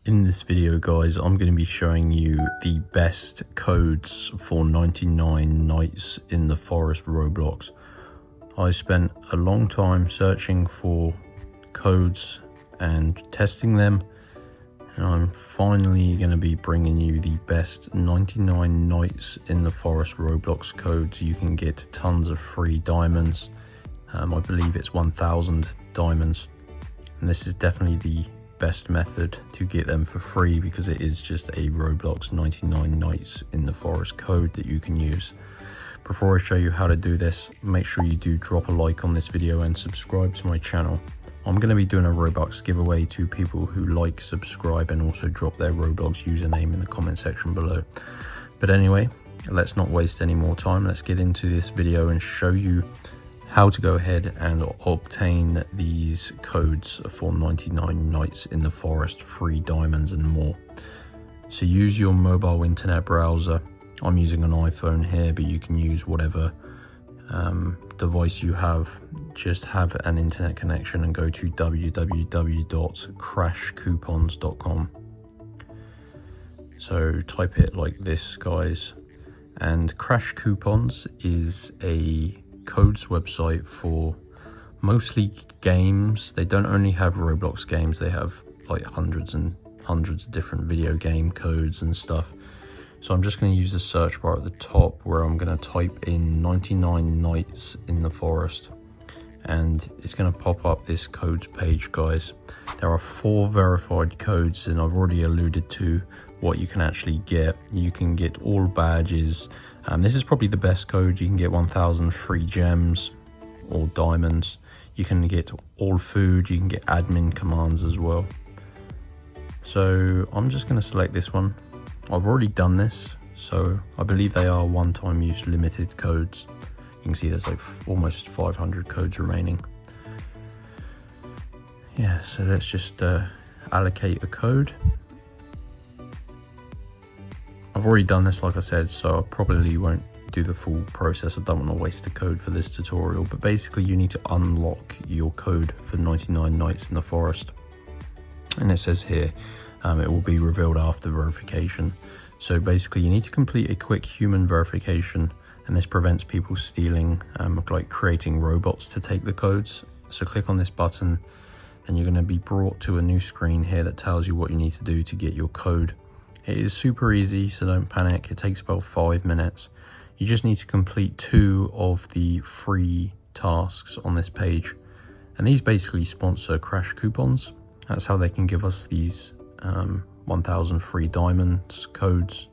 In this video guys, I'm going to be showing you the best codes for 99 nights in the forest Roblox. I spent a long time searching for codes and testing them, and I'm finally going to be bringing you the best 99 nights in the forest Roblox codes. You can get tons of free diamonds. I believe it's 1,000 diamonds, and this is definitely the best method to get them for free because it is just a Roblox 99 nights in the forest code that you can use. Before I show you how to do this, make sure you do drop a like on this video and subscribe to my channel. I'm going to be doing a Robux giveaway to people who like, subscribe, and also drop their Roblox username in the comment section below. But anyway, let's not waste any more time. Let's get into this video and show you how to go ahead and obtain these codes for 99 nights in the forest, free diamonds and more. So use your mobile internet browser. I'm using an iPhone here, but you can use whatever device you have. Just have an internet connection and go to www.crashcoupons.com. So type it like this, guys. And Crash Coupons is a codes website for mostly games. They don't only have Roblox games, they have like hundreds and hundreds of different video game codes and stuff. So I'm just going to use the search bar at the top where I'm going to type in 99 nights in the forest, and it's going to pop up this codes page, guys. There are 4 verified codes, and I've already alluded to what you can actually get. You can get all badges. This is probably the best code. You can get 1,000 free gems or diamonds. You can get all food. You can get admin commands as well. So I'm just going to select this one. I've already done this, so I believe they are one-time use limited codes. You can see there's like almost 500 codes remaining. Yeah, so let's just allocate a code. I've already done this, like I said, so I probably won't do the full process. I don't want to waste the code for this tutorial, but basically you need to unlock your code for 99 nights in the forest. And it says here, it will be revealed after verification. So basically you need to complete a quick human verification, and this prevents people stealing, like creating robots to take the codes. So click on this button and you're going to be brought to a new screen here that tells you what you need to do to get your code. It is super easy, so don't panic. It takes about 5 minutes. You just need to complete 2 of the free tasks on this page, and these basically sponsor Crash Coupons. That's how they can give us these 1,000 free diamonds codes.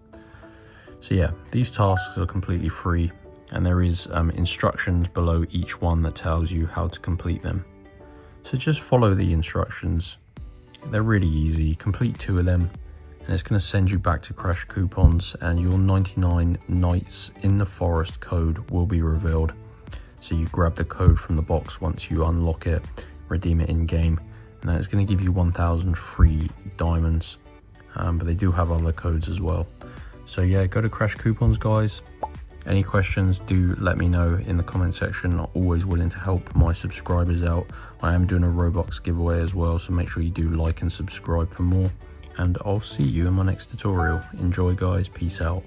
So yeah, these tasks are completely free, and there is instructions below each one that tells you how to complete them. So just follow the instructions. They're really easy. Complete 2 of them, and it's going to send you back to Crash Coupons, and your 99 nights in the forest code will be revealed. So you grab the code from the box once you unlock it, redeem it in game, and it's going to give you 1,000 free diamonds. But they do have other codes as well. So yeah, go to Crash Coupons, guys. Any questions, do let me know in the comment section. I'm always willing to help my subscribers out. I am doing a Roblox giveaway as well, so make sure you do like and subscribe for more. And I'll see you in my next tutorial. Enjoy, guys. Peace out.